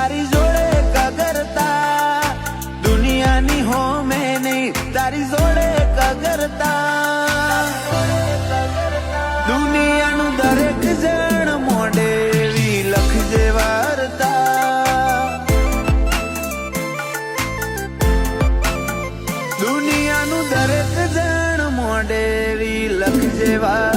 તારી જોડે કગરતા, દુનિયાની હોમે નહીં તારી જોડે કગરતા, દુનિયાનું દરેક જણ મોઢે એવી લખજે વાર્તા, દુનિયાનું દરેક જણ મોઢે એવી લખજે વાર્તા.